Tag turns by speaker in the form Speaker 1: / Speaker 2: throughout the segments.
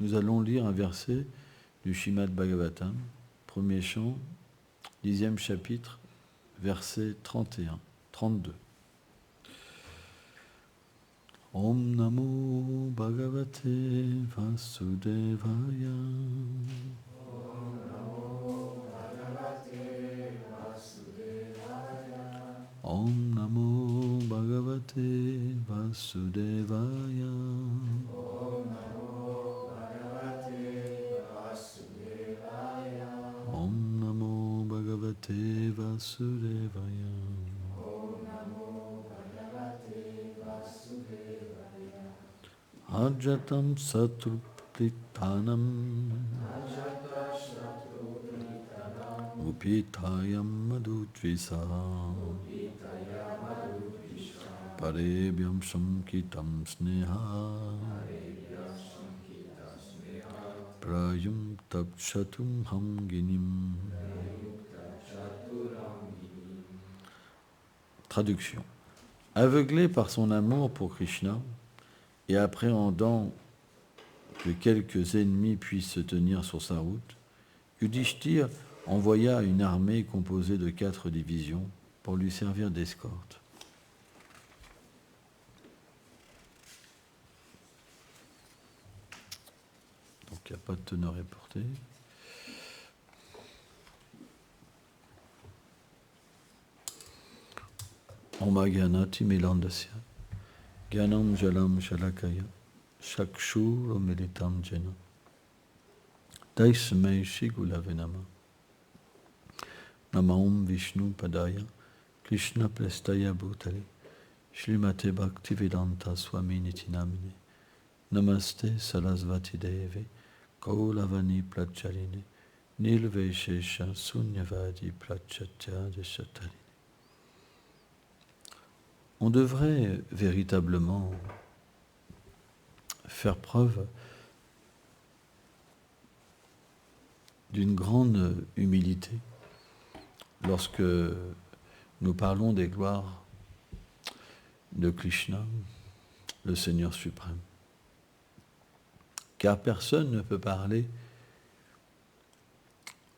Speaker 1: nous allons lire un verset du Śrīmad Bhagavatam, premier chant, 10e chapitre, verset 31, 32. Om Namo Bhagavate Vasudevaya.
Speaker 2: Om Namo Bhagavate Vasudevaya.
Speaker 1: Om Namo Bhagavate Vasudevaya.
Speaker 2: Om Namo Bhagavate Vasudevaya.
Speaker 1: Om Namo Bhagavate Vasudevaya.
Speaker 2: Om Namo Bhagavate Vasudevaya.
Speaker 1: Ajatam Satruplitanam
Speaker 2: Ajata Shatruplitanam
Speaker 1: Upitayam Madhudvisa
Speaker 2: Upitaya Madhudvisha
Speaker 1: Parebhyam Samkitam Sneha
Speaker 2: Arebhya Sankita Sneha
Speaker 1: Prayum Tapshatum Hamginim.
Speaker 2: Yukta Chaturangini.
Speaker 1: Traduction. Aveuglé par son amour pour Krishna et appréhendant que quelques ennemis puissent se tenir sur sa route, Yudhishthir envoya une armée composée de 4 divisions pour lui servir d'escorte. Donc il n'y a pas de teneur et portée. Omagyanati Milandasya Gyanam Jalam Shalakaya Shakshur Militam Jena Taismei Shigulavenama Namaum Vishnu Padaya Krishna Plestaya Bhutale Shrimate Bhaktivedanta Swami Nitinamine Namaste Sarasvati Deve Kaulavani Plachaline Nilveshesha Sunyavadi Plachatya Deshatari. On devrait véritablement faire preuve d'une grande humilité lorsque nous parlons des gloires de Krishna, le Seigneur suprême. Car personne ne peut parler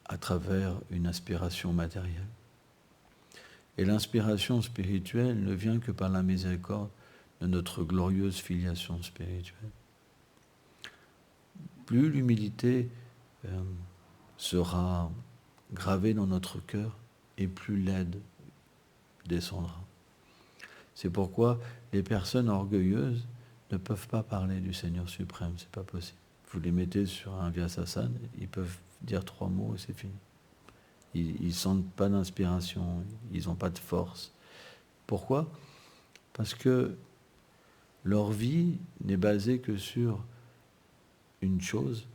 Speaker 1: à travers une aspiration matérielle. Et l'inspiration spirituelle ne vient que par la miséricorde de notre glorieuse filiation spirituelle. Plus l'humilité sera gravée dans notre cœur, et plus l'aide descendra. C'est pourquoi les personnes orgueilleuses ne peuvent pas parler du Seigneur suprême, c'est pas possible. Vous les mettez sur un Vyasasana, ils peuvent dire 3 mots et c'est fini. Ils ne sentent pas d'inspiration, ils n'ont pas de force. Pourquoi ? Parce que leur vie n'est basée que sur une chose,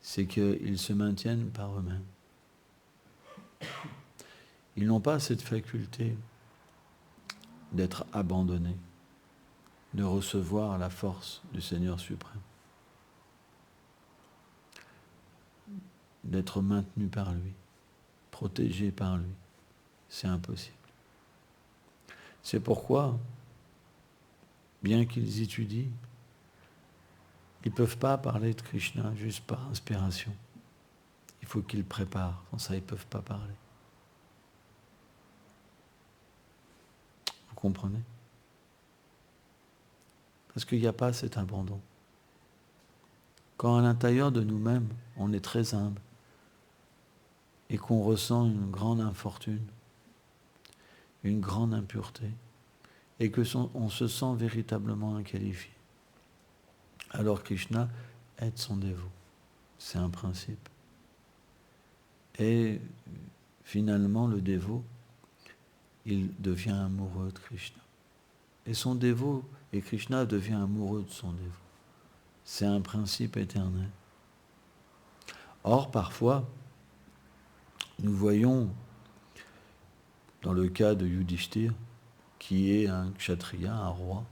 Speaker 1: c'est qu'ils se maintiennent par eux-mêmes. Ils n'ont pas cette faculté d'être abandonnés, de recevoir la force du Seigneur suprême, d'être maintenus par lui, protégés par lui. C'est impossible. C'est pourquoi, bien qu'ils étudient, ils ne peuvent pas parler de Krishna juste par inspiration. Il faut qu'ils préparent, sans ça ils ne peuvent pas parler. Vous comprenez ? Parce qu'il n'y a pas cet abandon. Quand à l'intérieur de nous-mêmes, on est très humble et qu'on ressent une grande infortune, une grande impureté, et on se sent véritablement inqualifié. Alors Krishna aide son dévot. C'est un principe. Et finalement, le dévot, il devient amoureux de Krishna. Et son dévot, et Krishna devient amoureux de son dévot. C'est un principe éternel. Or, parfois, nous voyons, dans le cas de Yudhishthir, qui est un kshatriya, un roi,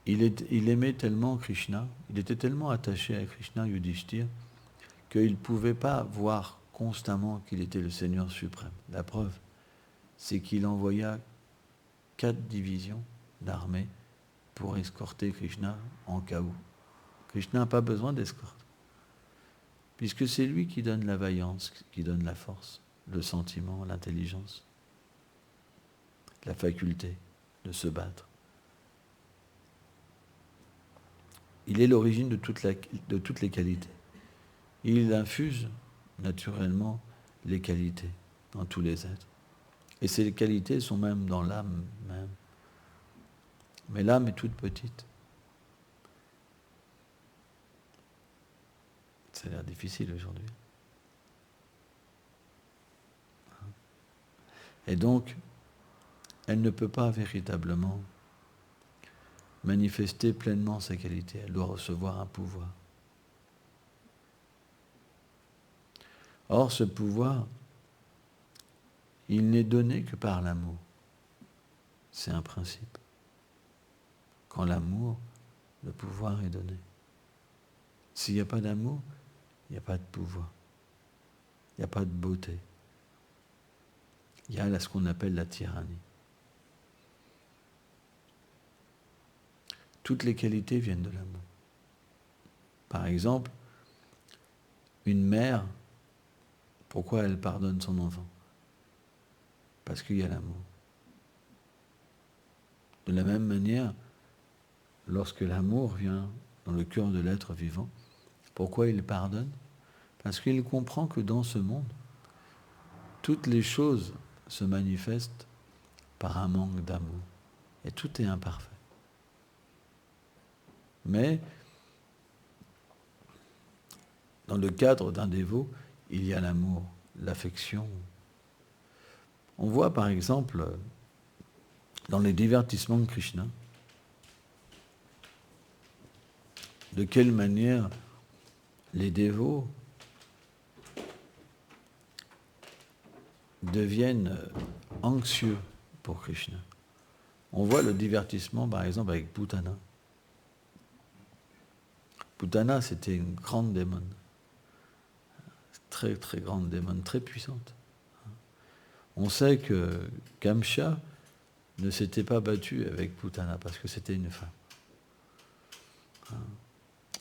Speaker 1: il aimait tellement Krishna, il était tellement attaché à Krishna, Yudhishthir, qu'il ne pouvait pas voir constamment qu'il était le Seigneur suprême. La preuve, c'est qu'il envoya 4 divisions d'armée pour escorter Krishna en cas où. Krishna n'a pas besoin d'escorte, puisque c'est lui qui donne la vaillance, qui donne la force, le sentiment, l'intelligence, la faculté de se battre. Il est l'origine de toutes les qualités. Il infuse naturellement les qualités dans tous les êtres. Et ces qualités sont même dans l'âme même. Mais l'âme est toute petite. Ça a l'air difficile aujourd'hui. Et donc, elle ne peut pas véritablement manifester pleinement sa qualité. Elle doit recevoir un pouvoir. Or, ce pouvoir, il n'est donné que par l'amour. C'est un principe. Quand l'amour, le pouvoir est donné. S'il n'y a pas d'amour, il n'y a pas de pouvoir. Il n'y a pas de beauté. Il y a là ce qu'on appelle la tyrannie. Toutes les qualités viennent de l'amour. Par exemple, une mère, pourquoi elle pardonne son enfant? Parce qu'il y a l'amour. De la même manière, lorsque l'amour vient dans le cœur de l'être vivant, pourquoi il pardonne? Parce qu'il comprend que dans ce monde, toutes les choses se manifestent par un manque d'amour. Et tout est imparfait. Mais, dans le cadre d'un dévot, il y a l'amour, l'affection. On voit par exemple, dans les divertissements de Krishna, de quelle manière les dévots deviennent anxieux pour Krishna. On voit le divertissement, par exemple, avec Putana. Putana, c'était une grande démone. Très, très grande démone, très puissante. On sait que Kamsa ne s'était pas battu avec Putana parce que c'était une femme.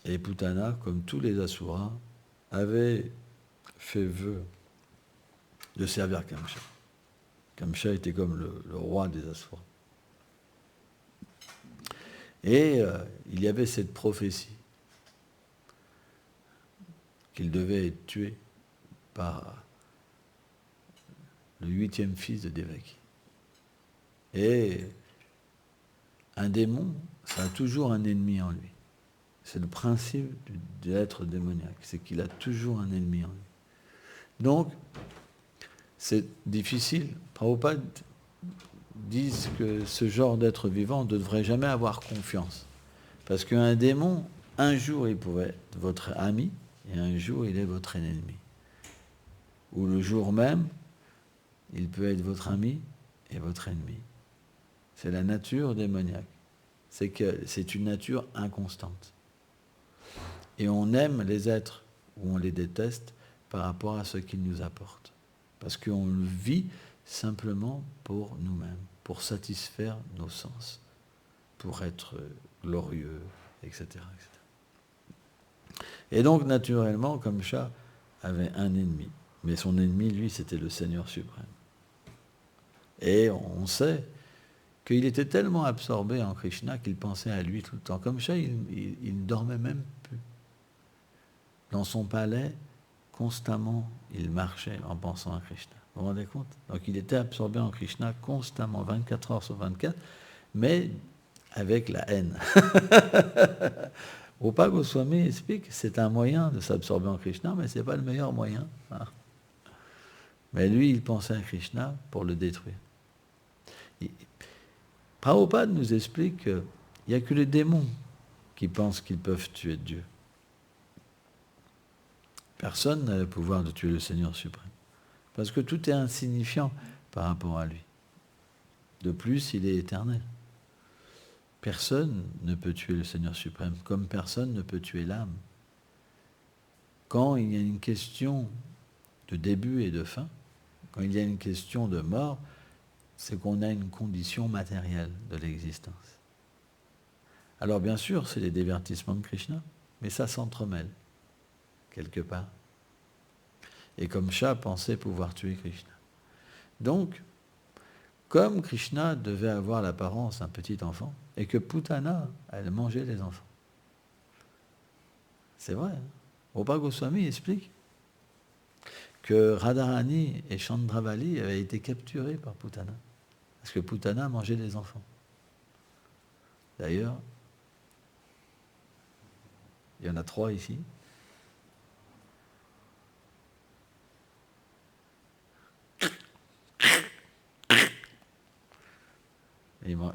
Speaker 1: Et Putana, comme tous les Asuras, avait fait vœu de servir Kamsa. Kamsa était comme le roi des Asuras. Et il y avait cette prophétie qu'il devait être tué par le 8e fils de Devaki. Et un démon, ça a toujours un ennemi en lui. C'est le principe de l'être démoniaque, c'est qu'il a toujours un ennemi en lui. Donc, c'est difficile. Prabhupada disent que ce genre d'être vivant ne devrait jamais avoir confiance. Parce qu'un démon, un jour il pourrait être votre ami, et un jour il est votre ennemi. Ou le jour même, il peut être votre ami et votre ennemi. C'est la nature démoniaque. C'est que c'est une nature inconstante. Et on aime les êtres ou on les déteste par rapport à ce qu'ils nous apportent. Parce qu'on le vit simplement pour nous-mêmes, pour satisfaire nos sens, pour être glorieux, etc., etc. Et donc, naturellement, Kamsa avait un ennemi. Mais son ennemi, lui, c'était le Seigneur suprême. Et on sait qu'il était tellement absorbé en Krishna qu'il pensait à lui tout le temps. Kamsa, il ne dormait même plus. Dans son palais, constamment, il marchait en pensant à Krishna. Vous vous rendez compte? Donc il était absorbé en Krishna constamment, 24 heures sur 24, mais avec la haine. Rupa Goswami explique que c'est un moyen de s'absorber en Krishna, mais ce n'est pas le meilleur moyen. Mais lui, il pensait à Krishna pour le détruire. Prabhupada nous explique qu'il n'y a que les démons qui pensent qu'ils peuvent tuer Dieu. Personne n'a le pouvoir de tuer le Seigneur suprême. Parce que tout est insignifiant par rapport à lui. De plus, il est éternel. Personne ne peut tuer le Seigneur suprême, comme personne ne peut tuer l'âme. Quand il y a une question de début et de fin, quand il y a une question de mort, c'est qu'on a une condition matérielle de l'existence. Alors bien sûr, c'est les divertissements de Krishna, mais ça s'entremêle, quelque part. Et comme Shah pensait pouvoir tuer Krishna. Donc, comme Krishna devait avoir l'apparence d'un petit enfant, et que Putana, elle mangeait les enfants. C'est vrai. Rupa Goswami explique que Radharani et Chandravali avaient été capturés par Putana, parce que Putana mangeait les enfants. D'ailleurs, il y en a 3 ici.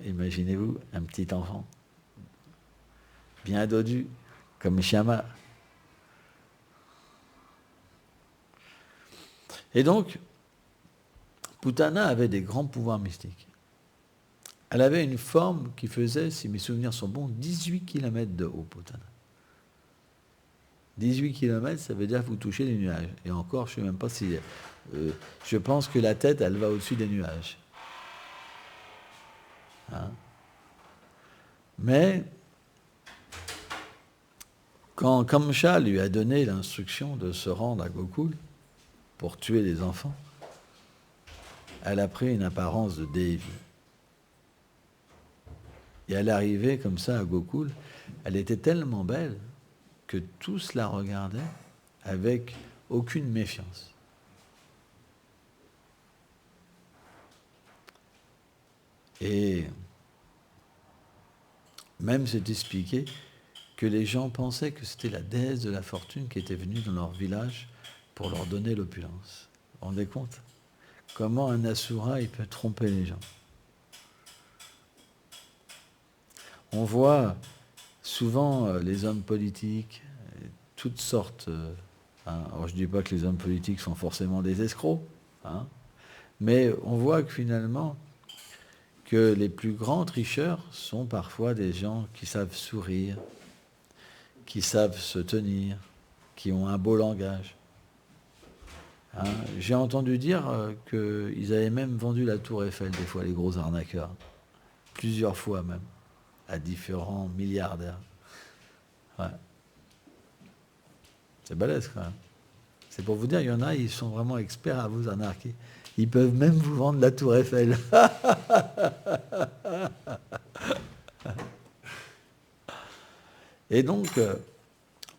Speaker 1: Imaginez-vous un petit enfant, bien dodu, comme Shyama. Et donc, Putana avait des grands pouvoirs mystiques. Elle avait une forme qui faisait, si mes souvenirs sont bons, 18 km de haut, Putana. 18 km, ça veut dire que vous touchez les nuages. Et encore, je ne sais même pas si... je pense que la tête, elle va au-dessus des nuages. Hein? Mais, quand Kamsa lui a donné l'instruction de se rendre à Gokul pour tuer les enfants, elle a pris une apparence de Devi. Et elle est arrivée comme ça à Gokul. Elle était tellement belle que tous la regardaient avec aucune méfiance. Et même c'est expliqué que les gens pensaient que c'était la déesse de la fortune qui était venue dans leur village pour leur donner l'opulence. Vous vous rendez compte? Comment un asura, il peut tromper les gens? On voit souvent les hommes politiques, toutes sortes... alors je ne dis pas que les hommes politiques sont forcément des escrocs, hein, mais on voit que finalement, que les plus grands tricheurs sont parfois des gens qui savent sourire, qui savent se tenir, qui ont un beau langage. Hein, j'ai entendu dire qu'ils avaient même vendu la tour Eiffel, des fois, les gros arnaqueurs. Plusieurs fois même, à différents milliardaires. Ouais. C'est balèze quand même. C'est pour vous dire, il y en a, ils sont vraiment experts à vous arnaquer. Ils peuvent même vous vendre la tour Eiffel. Et donc,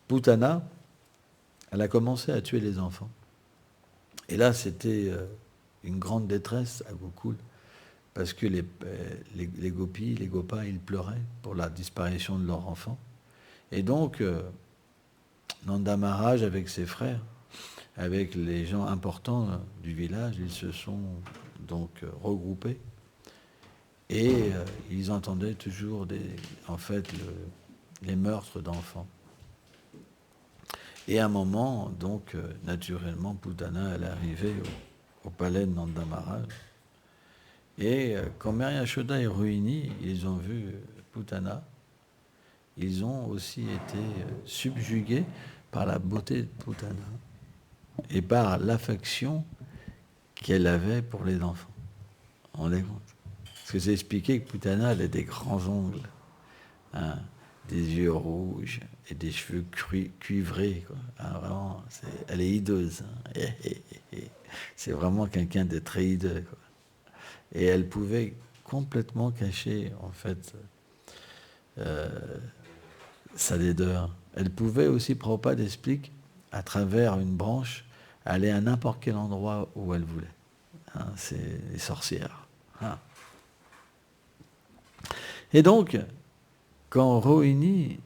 Speaker 1: Putana, elle a commencé à tuer les enfants. Et là, c'était une grande détresse à Gokul, parce que les gopis, les gopas, ils pleuraient pour la disparition de leurs enfants. Et donc, Nanda Maharaj, avec ses frères, avec les gens importants du village, ils se sont donc regroupés. Et ils entendaient toujours les meurtres d'enfants. Et à un moment, donc, naturellement, Putana, elle est arrivée au palais de Nanda Maharaj. Et quand Mary Yashoda et Rohini, ils ont vu Putana, ils ont aussi été subjugués par la beauté de Putana et par l'affection qu'elle avait pour les enfants. On les compte. Parce que c'est expliqué que Putana, elle a des grands ongles, hein, des yeux rouges et des cheveux cuivrés. Quoi. Hein, vraiment, elle est hideuse. Hein. C'est vraiment quelqu'un de très hideux. Quoi. Et elle pouvait complètement cacher, en fait, sa laideur. Elle pouvait aussi, Prabhupada explique, à travers une branche, aller à n'importe quel endroit où elle voulait. Hein, c'est les sorcières. Hein. Et donc, quand Rohini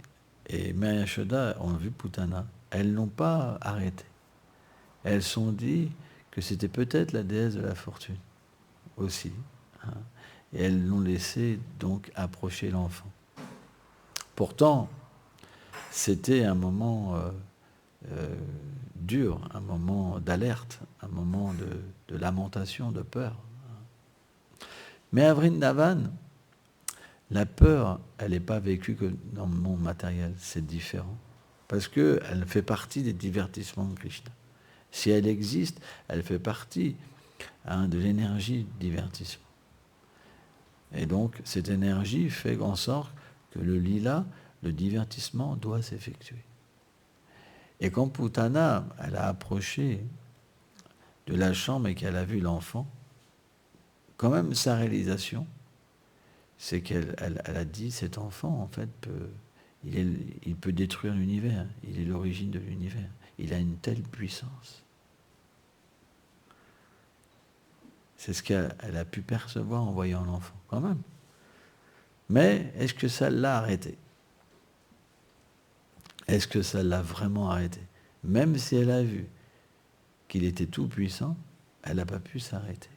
Speaker 1: et Mary Yashoda ont vu Putana, elles n'ont pas arrêté. Elles se sont dit que c'était peut-être la déesse de la fortune aussi. Hein, et elles l'ont laissé donc approcher l'enfant. Pourtant, c'était un moment dur, un moment d'alerte, un moment de lamentation, de peur. Mais à Vrindavan, la peur, elle n'est pas vécue que dans le monde matériel, c'est différent. Parce qu'elle fait partie des divertissements de Krishna. Si elle existe, elle fait partie de l'énergie de divertissement. Et donc, cette énergie fait en sorte que le lila, le divertissement, doit s'effectuer. Et quand Putana, elle a approché de la chambre et qu'elle a vu l'enfant, quand même sa réalisation, c'est qu'elle a dit, cet enfant, en fait, il peut détruire l'univers, il est l'origine de l'univers, il a une telle puissance. C'est ce qu'elle a pu percevoir en voyant l'enfant, quand même. Mais est-ce que ça l'a arrêté? Est-ce que ça l'a vraiment arrêté? Même si elle a vu qu'il était tout puissant, elle n'a pas pu s'arrêter.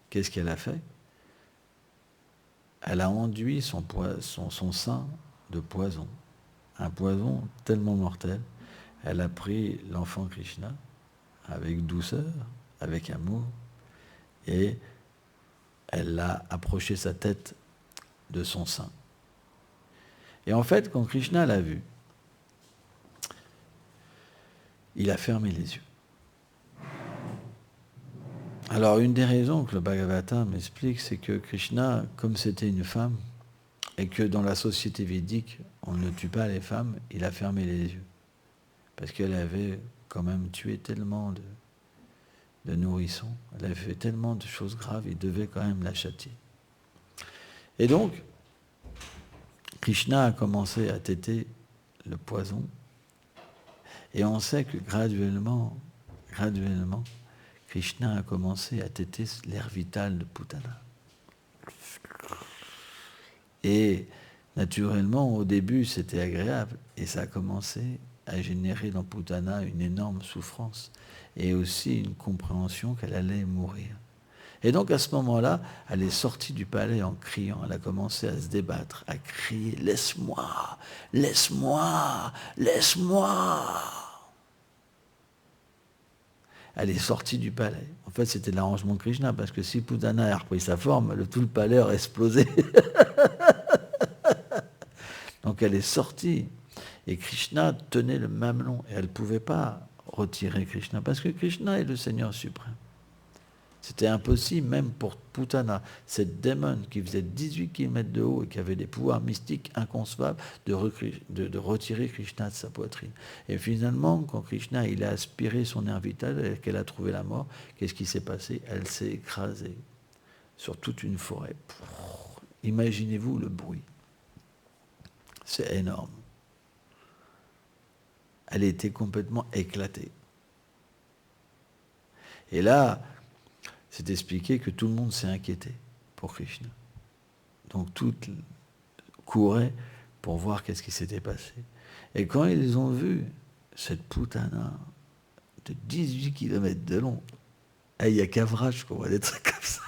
Speaker 1: Qu'est-ce qu'elle a fait? Elle a enduit son sein de poison. Un poison tellement mortel. Elle a pris l'enfant Krishna avec douceur, avec amour, et elle a approché sa tête de son sein. Et en fait, quand Krishna l'a vu, il a fermé les yeux. Alors, une des raisons que le Bhagavata m'explique, c'est que Krishna, comme c'était une femme, et que dans la société védique, on ne tue pas les femmes, il a fermé les yeux. Parce qu'elle avait quand même tué tellement de nourrissons, elle avait fait tellement de choses graves, il devait quand même la châtier. Et donc, Krishna a commencé à téter le poison, et on sait que graduellement, Krishna a commencé à téter l'air vital de Putana. Et naturellement, au début, c'était agréable, et ça a commencé à générer dans Putana une énorme souffrance, et aussi une compréhension qu'elle allait mourir. Et donc à ce moment-là, elle est sortie du palais en criant, elle a commencé à se débattre, à crier « Laisse-moi, laisse-moi, laisse-moi !» Elle est sortie du palais. En fait, c'était l'arrangement de Krishna, parce que si Putana a repris sa forme, tout le palais aurait explosé. Donc elle est sortie, et Krishna tenait le mamelon, et elle ne pouvait pas retirer Krishna, parce que Krishna est le Seigneur suprême. C'était impossible, même pour Putana, cette démon qui faisait 18 km de haut et qui avait des pouvoirs mystiques inconcevables, de retirer Krishna de sa poitrine. Et finalement, quand Krishna il a aspiré son air vital et qu'elle a trouvé la mort, qu'est-ce qui s'est passé? Elle s'est écrasée sur toute une forêt. Imaginez-vous le bruit. C'est énorme. Elle était complètement éclatée. Et là, c'est expliqué que tout le monde s'est inquiété pour Krishna. Donc tout courait pour voir qu'est-ce qui s'était passé. Et quand ils ont vu cette Putana de 18 km de long, il y a qu'Avrage qu'on voit des trucs comme ça.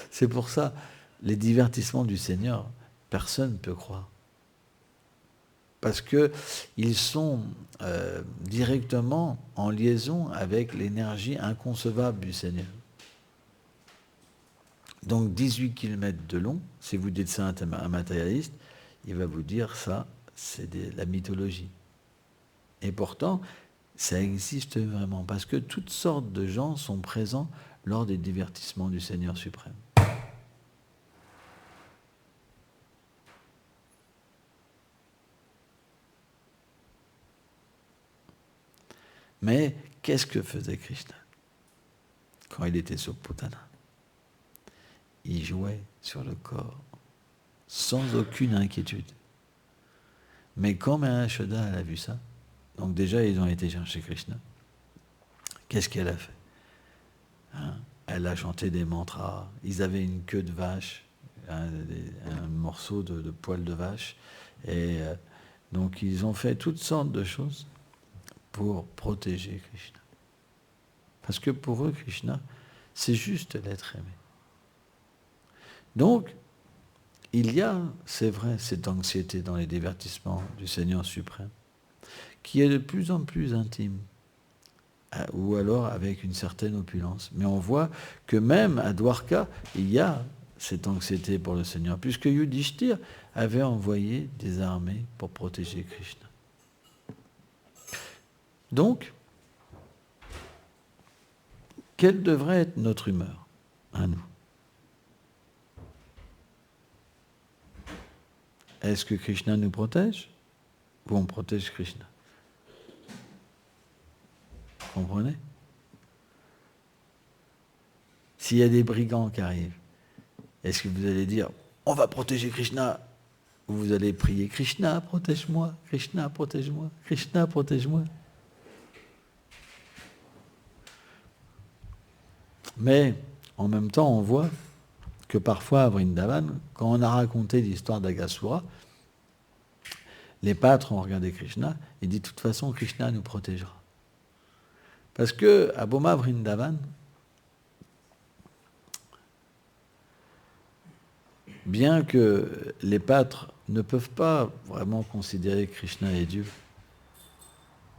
Speaker 1: C'est pour ça, les divertissements du Seigneur, personne ne peut croire. Parce qu'ils sont directement en liaison avec l'énergie inconcevable du Seigneur. Donc 18 km de long, si vous dites ça à un matérialiste, il va vous dire ça, c'est de la mythologie. Et pourtant, ça existe vraiment, parce que toutes sortes de gens sont présents lors des divertissements du Seigneur suprême. Mais qu'est-ce que faisait Krishna quand il était sur Putana? Il jouait sur le corps, sans aucune inquiétude. Mais quand Maya Yashoda a vu ça, donc déjà ils ont été chercher Krishna, qu'est-ce qu'elle a fait? Elle a chanté des mantras, ils avaient une queue de vache, un morceau de poil de vache, et donc ils ont fait toutes sortes de choses pour protéger Krishna. Parce que pour eux, Krishna, c'est juste l'être aimé. Donc, il y a, c'est vrai, cette anxiété dans les divertissements du Seigneur suprême, qui est de plus en plus intime, ou alors avec une certaine opulence. Mais on voit que même à Dwarka, il y a cette anxiété pour le Seigneur, puisque Yudhishthir avait envoyé des armées pour protéger Krishna. Donc, quelle devrait être notre humeur à nous? est-ce que Krishna nous protège ou on protège Krishna? Vous comprenez? S'il y a des brigands qui arrivent, est-ce que vous allez dire « On va protéger Krishna » ou vous allez prier « Krishna, protège-moi, Krishna, protège-moi, Krishna, protège-moi » Mais en même temps, on voit que parfois à Vrindavan, quand on a raconté l'histoire d'Agasura, les pâtres ont regardé Krishna et dit « De toute façon, Krishna nous protégera ». Parce que à Boma Vrindavan, bien que les pâtres ne peuvent pas vraiment considérer Krishna est Dieu,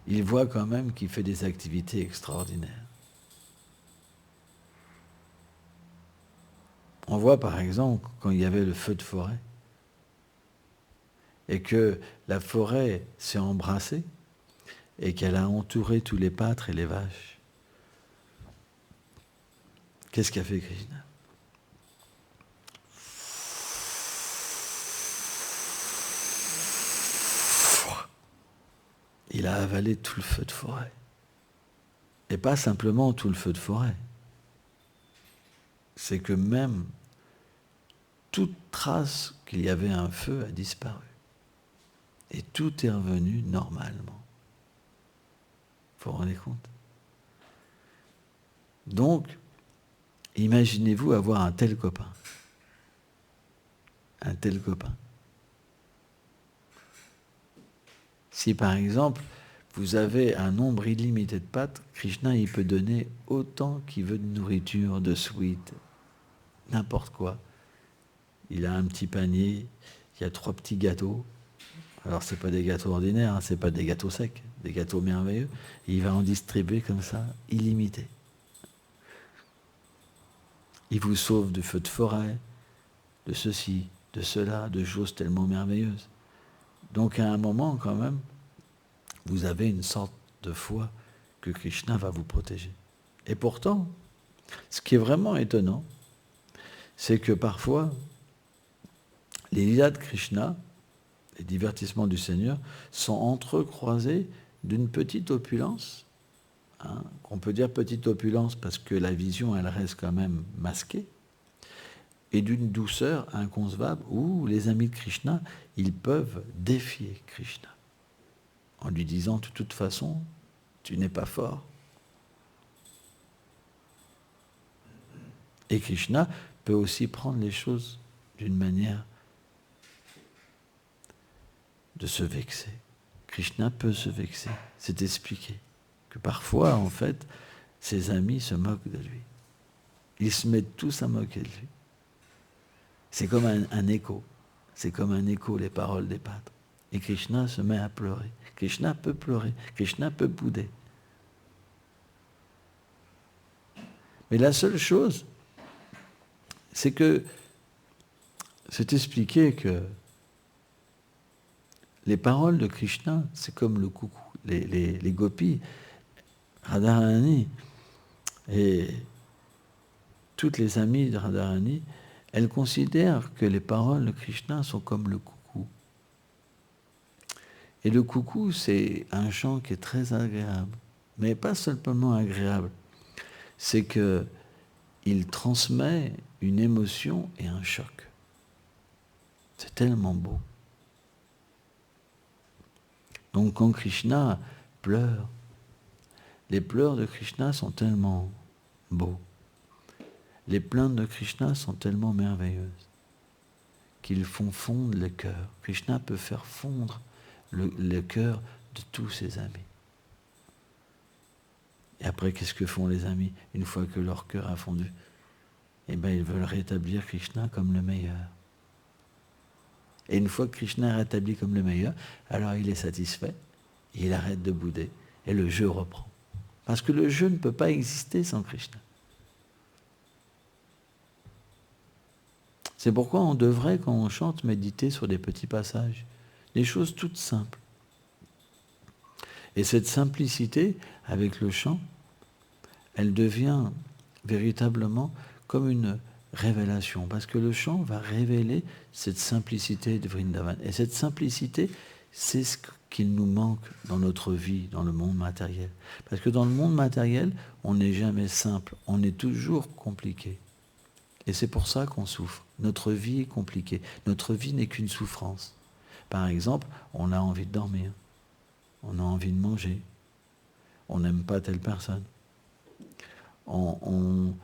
Speaker 1: ils voient quand même qu'il fait des activités extraordinaires. On voit par exemple quand il y avait le feu de forêt et que la forêt s'est embrassée et qu'elle a entouré tous les pâtres et les vaches. Qu'est-ce qu'a fait Krishna? Il a avalé tout le feu de forêt. Et pas simplement tout le feu de forêt. C'est que même toute trace qu'il y avait un feu a disparu. Et tout est revenu normalement. Vous vous rendez compte? Donc, imaginez-vous avoir un tel copain. Un tel copain. Si par exemple, vous avez un nombre illimité de pâtes, Krishna, il peut donner autant qu'il veut de nourriture, de sweets, n'importe quoi. Il a un petit panier, il y a 3 petits gâteaux. Alors, ce n'est pas des gâteaux ordinaires, hein, ce n'est pas des gâteaux secs, des gâteaux merveilleux. Et il va en distribuer comme ça, illimité. Il vous sauve du feu de forêt, de ceci, de cela, de choses tellement merveilleuses. Donc, à un moment, quand même, vous avez une sorte de foi que Krishna va vous protéger. Et pourtant, ce qui est vraiment étonnant, c'est que parfois, les lilas de Krishna, les divertissements du Seigneur, sont entrecroisés d'une petite opulence, hein, qu'on peut dire petite opulence parce que la vision, elle reste quand même masquée, et d'une douceur inconcevable où les amis de Krishna, ils peuvent défier Krishna en lui disant de toute façon, tu n'es pas fort. Et Krishna peut aussi prendre les choses d'une manière de se vexer. Krishna peut se vexer. C'est expliqué que parfois, en fait, ses amis se moquent de lui. Ils se mettent tous à moquer de lui. C'est comme un écho. C'est comme un écho, les paroles des pâtres. Et Krishna se met à pleurer. Krishna peut pleurer. Krishna peut bouder. Mais la seule chose, c'est que c'est expliqué que les paroles de Krishna, c'est comme le coucou. Les gopis, Radharani et toutes les amies de Radharani, elles considèrent que les paroles de Krishna sont comme le coucou. Et le coucou, c'est un chant qui est très agréable. Mais pas seulement agréable. C'est qu'il transmet une émotion et un choc. C'est tellement beau. Donc quand Krishna pleure, les pleurs de Krishna sont tellement beaux. Les plaintes de Krishna sont tellement merveilleuses qu'ils font fondre le cœur. Krishna peut faire fondre le cœur de tous ses amis. Et après, qu'est-ce que font les amis une fois que leur cœur a fondu? Eh bien, ils veulent rétablir Krishna comme le meilleur. Et une fois que Krishna est rétabli comme le meilleur, alors il est satisfait, il arrête de bouder, et le jeu reprend. Parce que le jeu ne peut pas exister sans Krishna. C'est pourquoi on devrait, quand on chante, méditer sur des petits passages, des choses toutes simples. Et cette simplicité, avec le chant, elle devient véritablement comme révélation, parce que le chant va révéler cette simplicité de Vrindavan. Et cette simplicité, c'est ce qu'il nous manque dans notre vie, dans le monde matériel. Parce que dans le monde matériel, on n'est jamais simple, on est toujours compliqué. Et c'est pour ça qu'on souffre. Notre vie est compliquée. Notre vie n'est qu'une souffrance. Par exemple, on a envie de dormir, on a envie de manger, on n'aime pas telle personne. On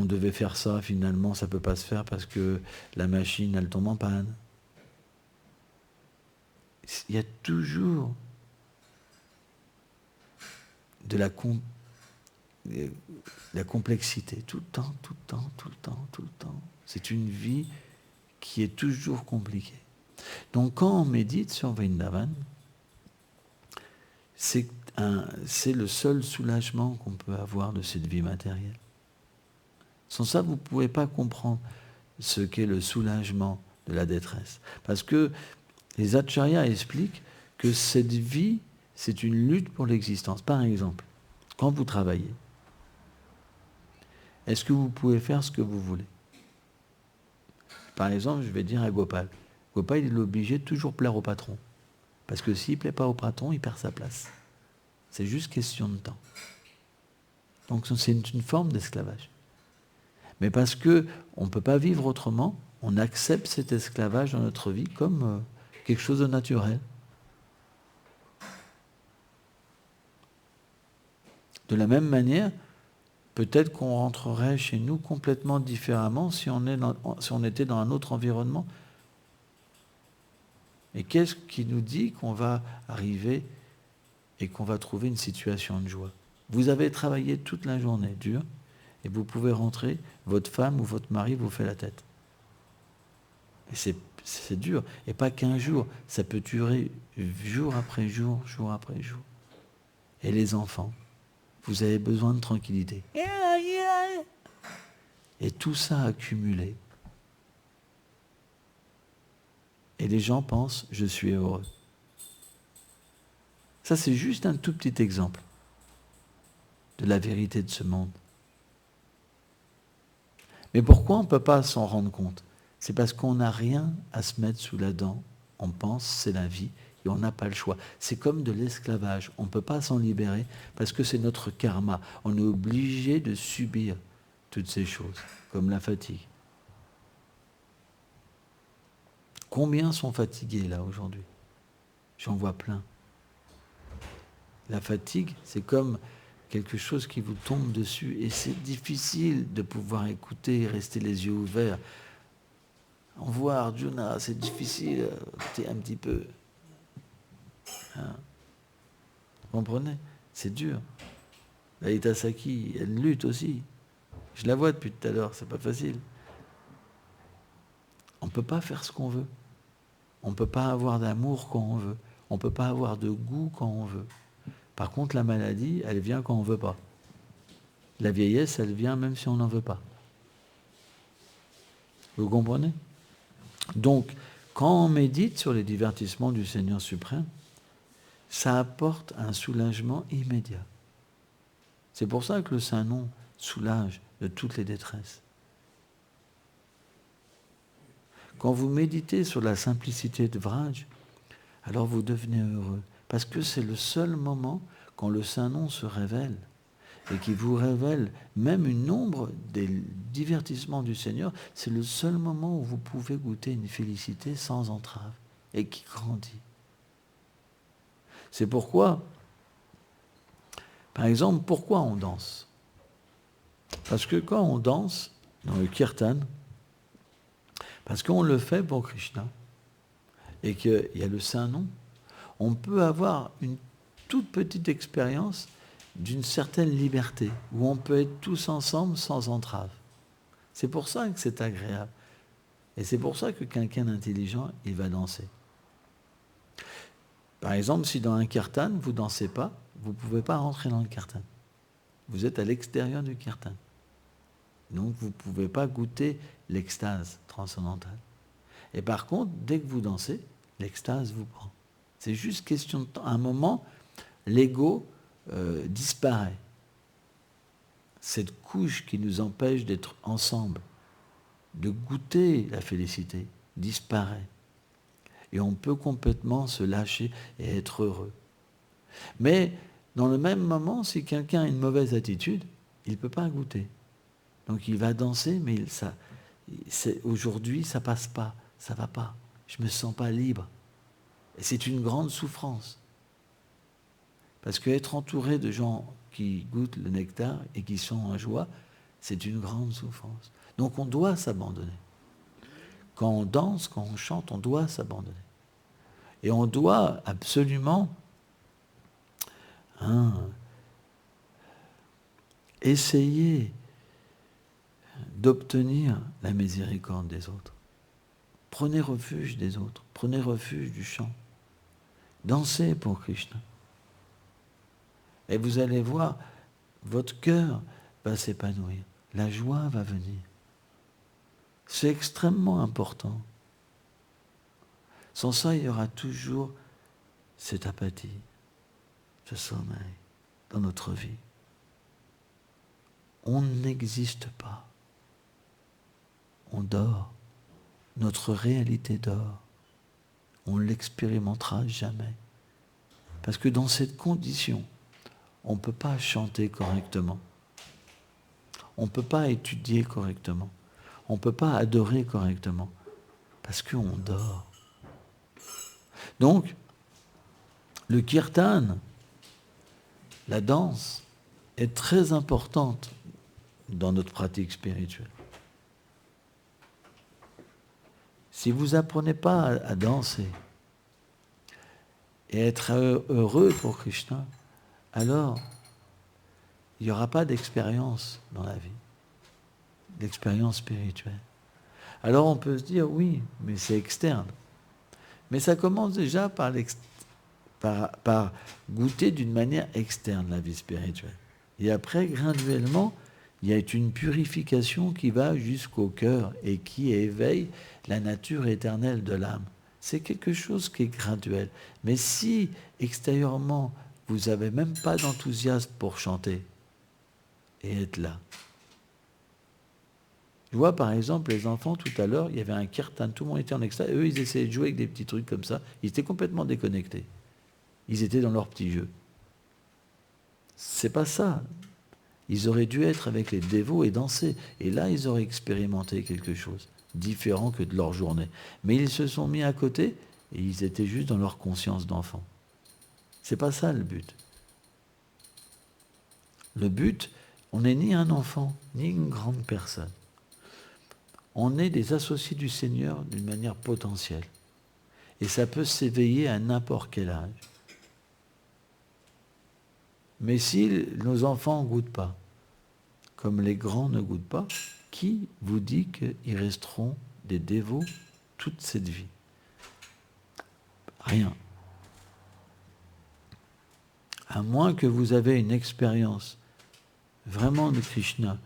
Speaker 1: devait faire ça, finalement, ça ne peut pas se faire parce que la machine, elle tombe en panne. Il y a toujours de la complexité, tout le temps, tout le temps, tout le temps, tout le temps. C'est une vie qui est toujours compliquée. Donc quand on médite sur Vrindavan, c'est le seul soulagement qu'on peut avoir de cette vie matérielle. Sans ça, vous ne pouvez pas comprendre ce qu'est le soulagement de la détresse. Parce que les acharyas expliquent que cette vie, c'est une lutte pour l'existence. Par exemple, quand vous travaillez, est-ce que vous pouvez faire ce que vous voulez? Par exemple, je vais dire à Gopal. Gopal, il est obligé de toujours plaire au patron. Parce que s'il ne plaît pas au patron, il perd sa place. C'est juste question de temps. Donc c'est une forme d'esclavage. Mais parce qu'on ne peut pas vivre autrement, on accepte cet esclavage dans notre vie comme quelque chose de naturel. De la même manière, peut-être qu'on rentrerait chez nous complètement différemment si on était dans un autre environnement. Et qu'est-ce qui nous dit qu'on va arriver et qu'on va trouver une situation de joie? Vous avez travaillé toute la journée dur et vous pouvez rentrer, votre femme ou votre mari vous fait la tête. Et c'est dur. Et pas qu'un jour, ça peut durer jour après jour, jour après jour. Et les enfants, vous avez besoin de tranquillité. Et tout ça accumulé. Et les gens pensent, je suis heureux. Ça, c'est juste un tout petit exemple de la vérité de ce monde. Mais pourquoi on ne peut pas s'en rendre compte? C'est parce qu'on n'a rien à se mettre sous la dent. On pense, c'est la vie, et on n'a pas le choix. C'est comme de l'esclavage. On ne peut pas s'en libérer parce que c'est notre karma. On est obligé de subir toutes ces choses, comme la fatigue. Combien sont fatigués là aujourd'hui? J'en vois plein. La fatigue, c'est comme quelque chose qui vous tombe dessus et c'est difficile de pouvoir écouter et rester les yeux ouverts. En voir Arjuna, c'est difficile, un petit peu. Hein? Vous comprenez? C'est dur. Lalita Saki, elle lutte aussi. Je la vois depuis tout à l'heure, c'est pas facile. On ne peut pas faire ce qu'on veut. On ne peut pas avoir d'amour quand on veut. On ne peut pas avoir de goût quand on veut. Par contre, la maladie, elle vient quand on ne veut pas. La vieillesse, elle vient même si on n'en veut pas. Vous comprenez? Donc, quand on médite sur les divertissements du Seigneur suprême, ça apporte un soulagement immédiat. C'est pour ça que le Saint-Nom soulage de toutes les détresses. Quand vous méditez sur la simplicité de Vraj, alors vous devenez heureux. Parce que c'est le seul moment quand le Saint-Nom se révèle et qui vous révèle même une ombre des divertissements du Seigneur, c'est le seul moment où vous pouvez goûter une félicité sans entrave et qui grandit. C'est pourquoi, par exemple, pourquoi on danse? Parce que quand on danse dans le kirtan, parce qu'on le fait pour Krishna et qu'il y a le Saint-Nom, on peut avoir une toute petite expérience d'une certaine liberté, où on peut être tous ensemble sans entrave. C'est pour ça que c'est agréable. Et c'est pour ça que quelqu'un d'intelligent, il va danser. Par exemple, si dans un kirtan, vous ne dansez pas, vous ne pouvez pas rentrer dans le kirtan. Vous êtes à l'extérieur du kirtan. Donc vous ne pouvez pas goûter l'extase transcendantale. Et par contre, dès que vous dansez, l'extase vous prend. C'est juste question de temps. À un moment, l'ego disparaît. Cette couche qui nous empêche d'être ensemble de goûter la félicité disparaît. Et on peut complètement se lâcher et être heureux. Mais dans le même moment, si quelqu'un a une mauvaise attitude, il ne peut pas goûter. Donc il va danser, mais aujourd'hui, ça passe pas, ça va pas. Je me sens pas libre. Et c'est une grande souffrance. Parce qu'être entouré de gens qui goûtent le nectar et qui sont en joie, c'est une grande souffrance. Donc on doit s'abandonner. Quand on danse, quand on chante, on doit s'abandonner. Et on doit absolument essayer d'obtenir la miséricorde des autres. Prenez refuge des autres, prenez refuge du chant. Dansez pour Krishna. Et vous allez voir, votre cœur va s'épanouir, la joie va venir. C'est extrêmement important. Sans ça, il y aura toujours cette apathie, ce sommeil dans notre vie. On n'existe pas. On dort. Notre réalité dort. On ne l'expérimentera jamais. Parce que dans cette condition, on ne peut pas chanter correctement. On ne peut pas étudier correctement. On ne peut pas adorer correctement. Parce qu'on dort. Donc, le kirtan, la danse, est très importante dans notre pratique spirituelle. Si vous n'apprenez pas à danser et être heureux pour Krishna, alors il n'y aura pas d'expérience dans la vie, d'expérience spirituelle. Alors on peut se dire, oui, mais c'est externe. Mais ça commence déjà par goûter d'une manière externe la vie spirituelle. Et après, graduellement, il y a une purification qui va jusqu'au cœur et qui éveille la nature éternelle de l'âme. C'est quelque chose qui est graduel. Mais si, extérieurement, vous n'avez même pas d'enthousiasme pour chanter et être là. Je vois par exemple les enfants, tout à l'heure, il y avait un kirtan, tout le monde était en extase, eux ils essayaient de jouer avec des petits trucs comme ça, ils étaient complètement déconnectés. Ils étaient dans leur petit jeu. C'est pas ça. Ils auraient dû être avec les dévots et danser. Et là, ils auraient expérimenté quelque chose différent que de leur journée. Mais ils se sont mis à côté et ils étaient juste dans leur conscience d'enfant. C'est pas ça le but. Le but, on n'est ni un enfant, ni une grande personne. On est des associés du Seigneur d'une manière potentielle. Et ça peut s'éveiller à n'importe quel âge. Mais si nos enfants ne goûtent pas, comme les grands ne goûtent pas, qui vous dit qu'ils resteront des dévots toute cette vie? Rien. À moins que vous avez une expérience vraiment de Krishna,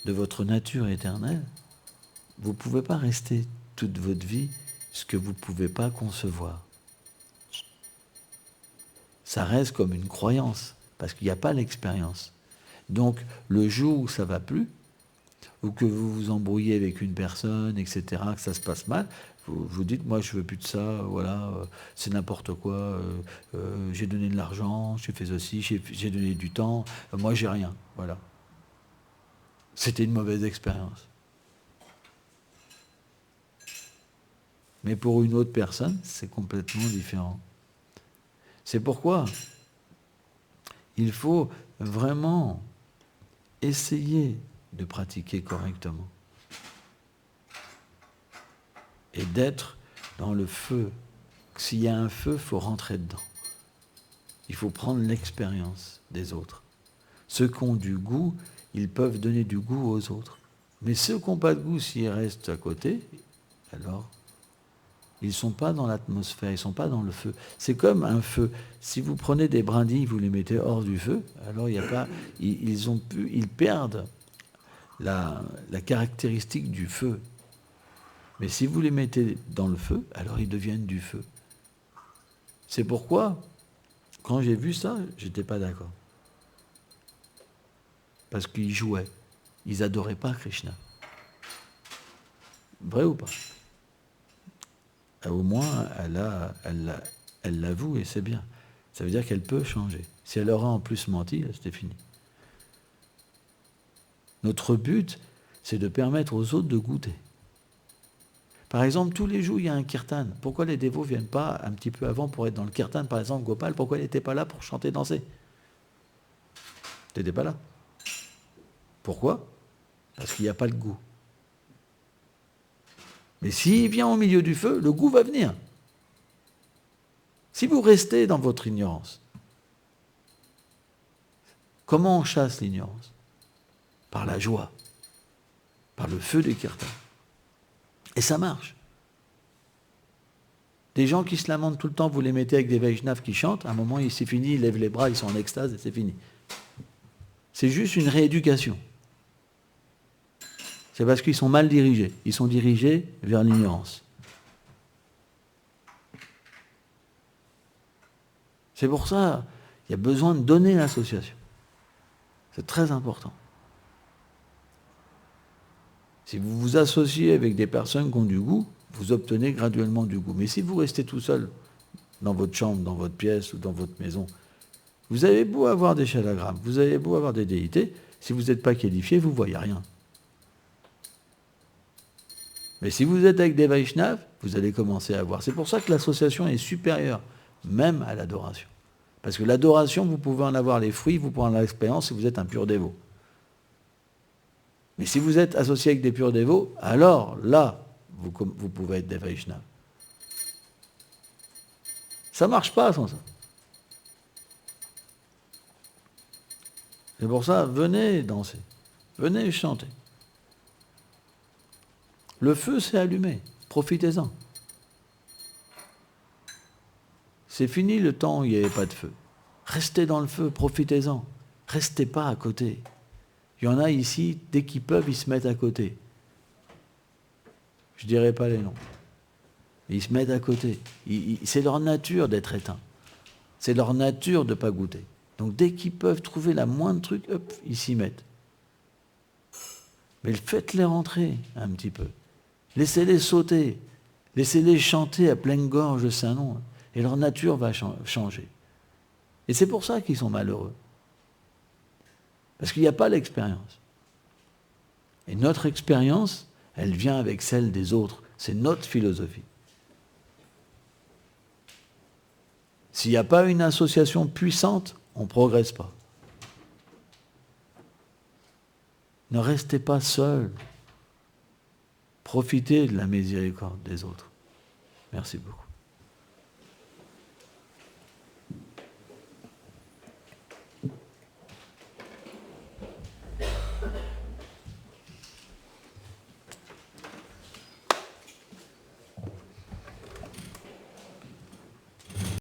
Speaker 1: de votre nature éternelle, vous ne pouvez pas rester toute votre vie ce que vous ne pouvez pas concevoir. Ça reste comme une croyance, parce qu'il n'y a pas l'expérience. Donc, le jour où ça ne va plus, ou que vous vous embrouillez avec une personne, etc., que ça se passe mal, vous dites, moi je ne veux plus de ça, voilà, c'est n'importe quoi, j'ai donné de l'argent, j'ai fait ceci, j'ai donné du temps, moi j'ai rien, voilà. C'était une mauvaise expérience. Mais pour une autre personne, c'est complètement différent. C'est pourquoi il faut vraiment essayer de pratiquer correctement et d'être dans le feu. S'il y a un feu, il faut rentrer dedans. Il faut prendre l'expérience des autres. Ceux qui ont du goût, ils peuvent donner du goût aux autres. Mais ceux qui n'ont pas de goût, s'ils restent à côté, alors ils ne sont pas dans l'atmosphère, ils ne sont pas dans le feu. C'est comme un feu. Si vous prenez des brindilles, vous les mettez hors du feu, alors il y a pas, ils perdent la caractéristique du feu. Mais si vous les mettez dans le feu, alors ils deviennent du feu. C'est pourquoi, quand j'ai vu ça, je n'étais pas d'accord. Parce qu'ils jouaient. Ils n'adoraient pas Krishna. Vrai ou pas? Au moins, elle l'avoue et c'est bien. Ça veut dire qu'elle peut changer. Si elle aura en plus menti, c'était fini. Notre but, c'est de permettre aux autres de goûter. Par exemple, tous les jours, il y a un kirtan. Pourquoi les dévots ne viennent pas un petit peu avant pour être dans le kirtan? Par exemple, Gopal, pourquoi il n'était pas là pour chanter, danser? Tu n'étais pas là. Pourquoi? Parce qu'il n'y a pas le goût. Mais s'il vient au milieu du feu, le goût va venir. Si vous restez dans votre ignorance, comment on chasse l'ignorance? Par la joie, par le feu des kirtans. Et ça marche. Des gens qui se lamentent tout le temps, vous les mettez avec des Vaishnavas qui chantent, à un moment, c'est fini, ils lèvent les bras, ils sont en extase et c'est fini. C'est juste une rééducation. C'est parce qu'ils sont mal dirigés. Ils sont dirigés vers l'ignorance. C'est pour ça qu'il y a besoin de donner l'association. C'est très important. Si vous vous associez avec des personnes qui ont du goût, vous obtenez graduellement du goût. Mais si vous restez tout seul dans votre chambre, dans votre pièce ou dans votre maison, vous avez beau avoir des shalagrammes, vous avez beau avoir des déités, si vous n'êtes pas qualifié, vous ne voyez rien. Mais si vous êtes avec des Vaishnavas, vous allez commencer à voir. C'est pour ça que l'association est supérieure, même à l'adoration. Parce que l'adoration, vous pouvez en avoir les fruits, vous pouvez en avoir l'expérience si vous êtes un pur dévot. Mais si vous êtes associé avec des purs dévots, alors là, vous pouvez être des Vaishnavas. Ça ne marche pas sans ça. C'est pour ça, venez danser, venez chanter. Le feu s'est allumé, profitez-en. C'est fini le temps où il n'y avait pas de feu. Restez dans le feu, profitez-en. Restez pas à côté. Il y en a ici, dès qu'ils peuvent, ils se mettent à côté. Je ne dirai pas les noms. Ils se mettent à côté. C'est leur nature d'être éteints. C'est leur nature de ne pas goûter. Donc dès qu'ils peuvent trouver la moindre truc, hop, ils s'y mettent. Mais faites-les rentrer un petit peu. Laissez-les sauter. Laissez-les chanter à pleine gorge le Saint-Nom. Et leur nature va changer. Et c'est pour ça qu'ils sont malheureux. Parce qu'il n'y a pas l'expérience. Et notre expérience, elle vient avec celle des autres. C'est notre philosophie. S'il n'y a pas une association puissante, on ne progresse pas. Ne restez pas seul. Profitez de la miséricorde des autres. Merci beaucoup.